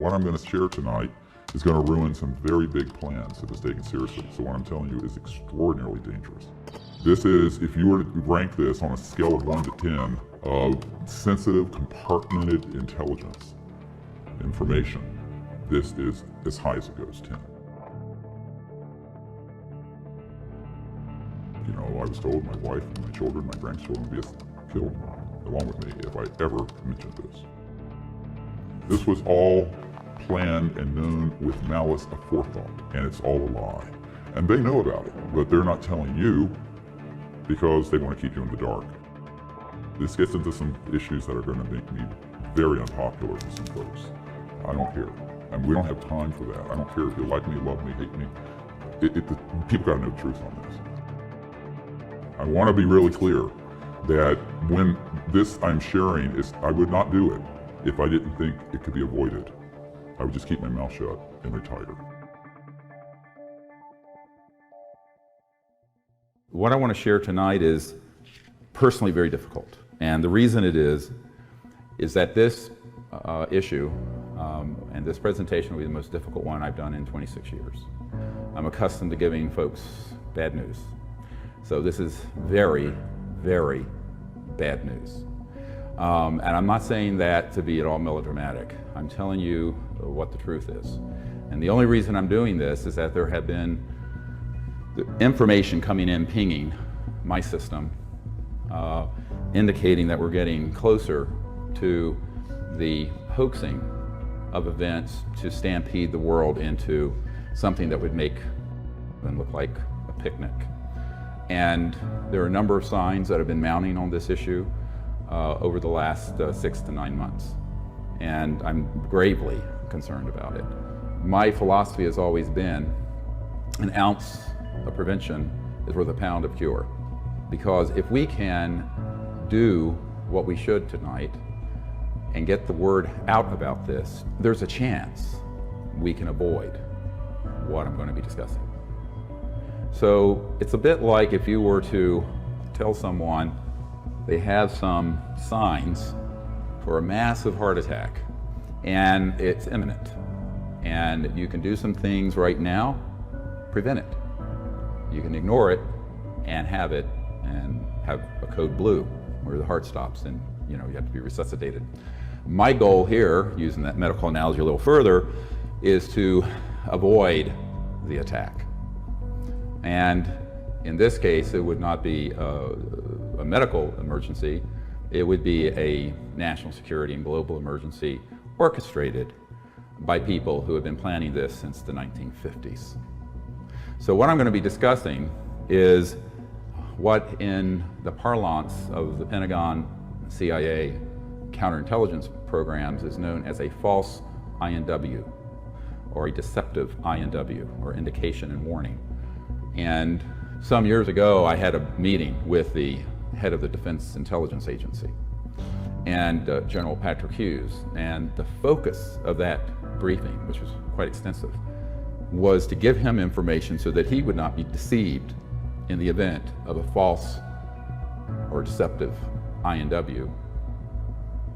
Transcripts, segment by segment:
What I'm going to share tonight is going to ruin some very big plans if it's taken seriously. So what I'm telling you is extraordinarily dangerous. This is, if you were to rank this on a scale of 1 to 10 of sensitive, compartmented intelligence information, this is as high as it goes, 10. You know, I was told my wife and my children, my grandchildren would be killed along with me if I ever mentioned this. This was all planned and known with malice aforethought, and it's all a lie. And they know about it, but they're not telling you because they want to keep you in the dark. This gets into some issues that are going to make me very unpopular with some folks. I don't care. And we don't have time for that. I don't care if you like me, love me, hate me. People got to know the truth on this. I want to be really clear that when this I'm sharing is, I would not do it if I didn't think it could be avoided. I would just keep my mouth shut and retire. What I want to share tonight is personally very difficult. And the reason it is that this issue and this presentation will be the most difficult one I've done in 26 years. I'm accustomed to giving folks bad news. So this is very, very bad news. And I'm not saying that to be at all melodramatic. I'm telling you what the truth is. And the only reason I'm doing this is that there have been the information coming in, pinging my system, indicating that we're getting closer to the hoaxing of events to stampede the world into something that would make them look like a picnic. And there are a number of signs that have been mounting on this issue over the last 6 to 9 months. And I'm gravely concerned about it. My philosophy has always been an ounce of prevention is worth a pound of cure. Because if we can do what we should tonight and get the word out about this, there's a chance we can avoid what I'm going to be discussing. So it's a bit like if you were to tell someone they have some signs for a massive heart attack and it's imminent and you can do some things right now, prevent it. You can ignore it and have it and have a code blue where the heart stops and you have to be resuscitated. My goal here, using that medical analogy a little further, is to avoid the attack. And in this case, it would not be a medical emergency. It would be a national security and global emergency orchestrated by people who have been planning this since the 1950s. So what I'm going to be discussing is what in the parlance of the Pentagon, CIA, counterintelligence programs is known as a false INW, or a deceptive INW, or indication and warning. And some years ago, I had a meeting with the head of the Defense Intelligence Agency and General Patrick Hughes. And the focus of that briefing, which was quite extensive, was to give him information so that he would not be deceived in the event of a false or deceptive INW,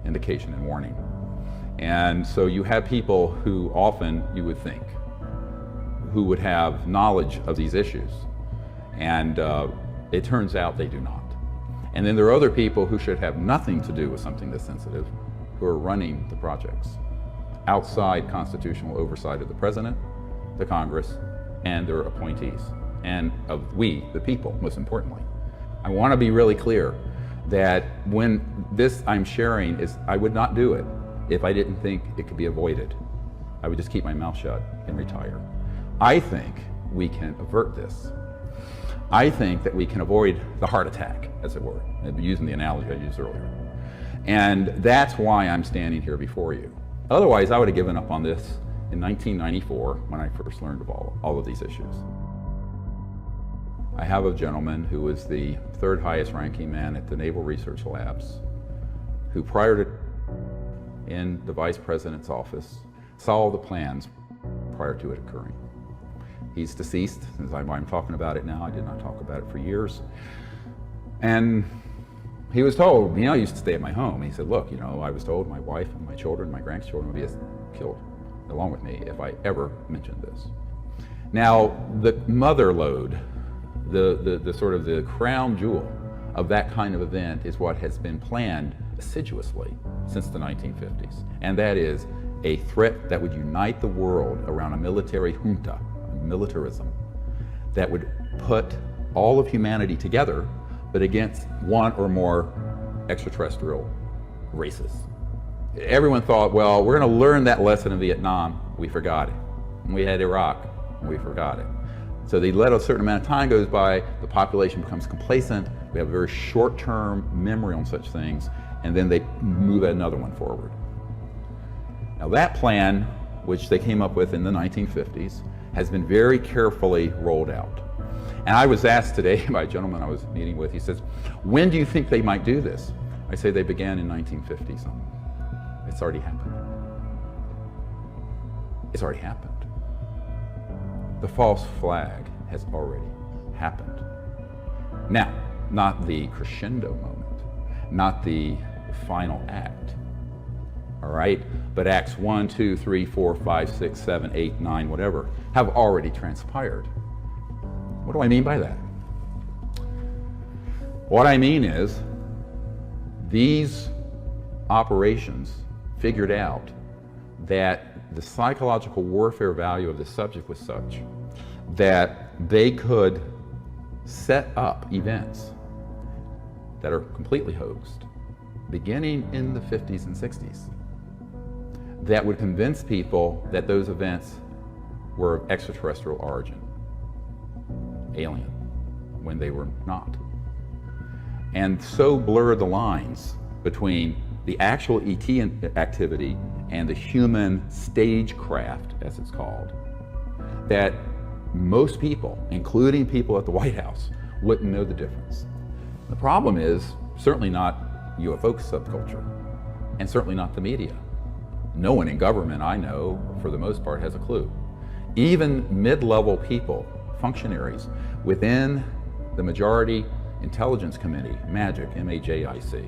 indication and warning. And so you have people who often, you would think, who would have knowledge of these issues. And it turns out they do not. And then there are other people who should have nothing to do with something this sensitive, who are running the projects outside constitutional oversight of the President, the Congress, and their appointees, and of we, the people, most importantly. I want to be really clear that when this I'm sharing is, I would not do it if I didn't think it could be avoided. I would just keep my mouth shut and retire. I think we can avert this. I think that we can avoid the heart attack, as it were, using the analogy I used earlier. And that's why I'm standing here before you. Otherwise, I would have given up on this in 1994 when I first learned of all of these issues. I have a gentleman who was the third highest ranking man at the Naval Research Labs, who prior to in the Vice President's office saw all the plans prior to it occurring. He's deceased, as I'm talking about it now. I did not talk about it for years. And he was told, I used to stay at my home. He said, look, I was told my wife and my children, my grandchildren would be killed along with me, if I ever mention this. Now, the mother lode, the sort of the crown jewel of that kind of event is what has been planned assiduously since the 1950s. And that is a threat that would unite the world around a military junta, militarism, that would put all of humanity together, but against one or more extraterrestrial races. Everyone thought, well, we're going to learn that lesson in Vietnam. We forgot it. We had Iraq. We forgot it. So they let a certain amount of time goes by, the population becomes complacent, we have a very short-term memory on such things, and then they move another one forward. Now that plan, which they came up with in the 1950s, has been very carefully rolled out. And I was asked today by a gentleman I was meeting with, he says, when do you think they might do this? I say they began in 1950 something. It's already happened. It's already happened. The false flag has already happened. Now, not the crescendo moment, not the final act, all right? But acts 1, 2, 3, 4, 5, 6, 7, 8, 9, whatever, have already transpired. What do I mean by that? What I mean is, these operations figured out that the psychological warfare value of the subject was such that they could set up events that are completely hoaxed, beginning in the 50s and 60s, that would convince people that those events were of extraterrestrial origin, alien, when they were not. And so blur the lines between the actual ET activity and the human stagecraft, as it's called, that most people, including people at the White House, wouldn't know the difference. The problem is certainly not UFO subculture, and certainly not the media. No one in government I know, for the most part, has a clue. Even mid-level people, functionaries, within the majority intelligence committee, MAJIC, M-A-J-I-C,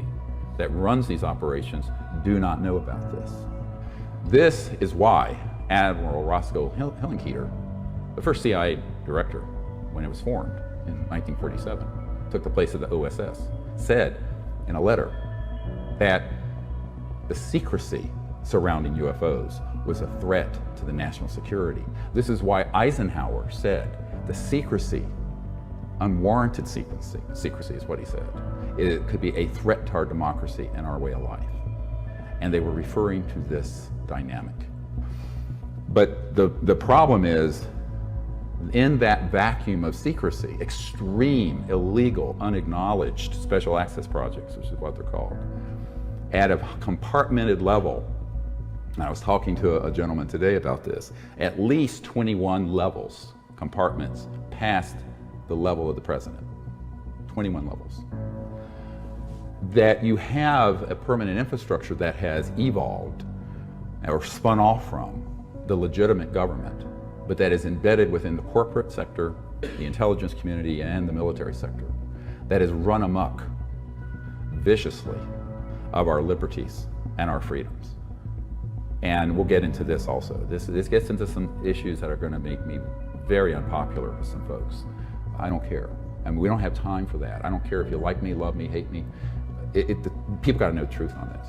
that runs these operations, do not know about this. This is why Admiral Roscoe Hillenkoetter, the first CIA director when it was formed in 1947, took the place of the OSS, said in a letter that the secrecy surrounding UFOs was a threat to the national security. This is why Eisenhower said the secrecy, unwarranted secrecy is what he said. It could be a threat to our democracy and our way of life. And they were referring to this dynamic. But the problem is, in that vacuum of secrecy, extreme, illegal, unacknowledged special access projects, which is what they're called, at a compartmented level, and I was talking to a gentleman today about this, at least 21 levels, compartments, past the level of the president, 21 levels. That you have a permanent infrastructure that has evolved or spun off from the legitimate government, but that is embedded within the corporate sector, the intelligence community, and the military sector, that is run amok viciously of our liberties and our freedoms. And we'll get into this also. This gets into some issues that are going to make me very unpopular with some folks. I don't care. I mean, we don't have time for that. I don't care if you like me, love me, hate me. People got to know the truth on this.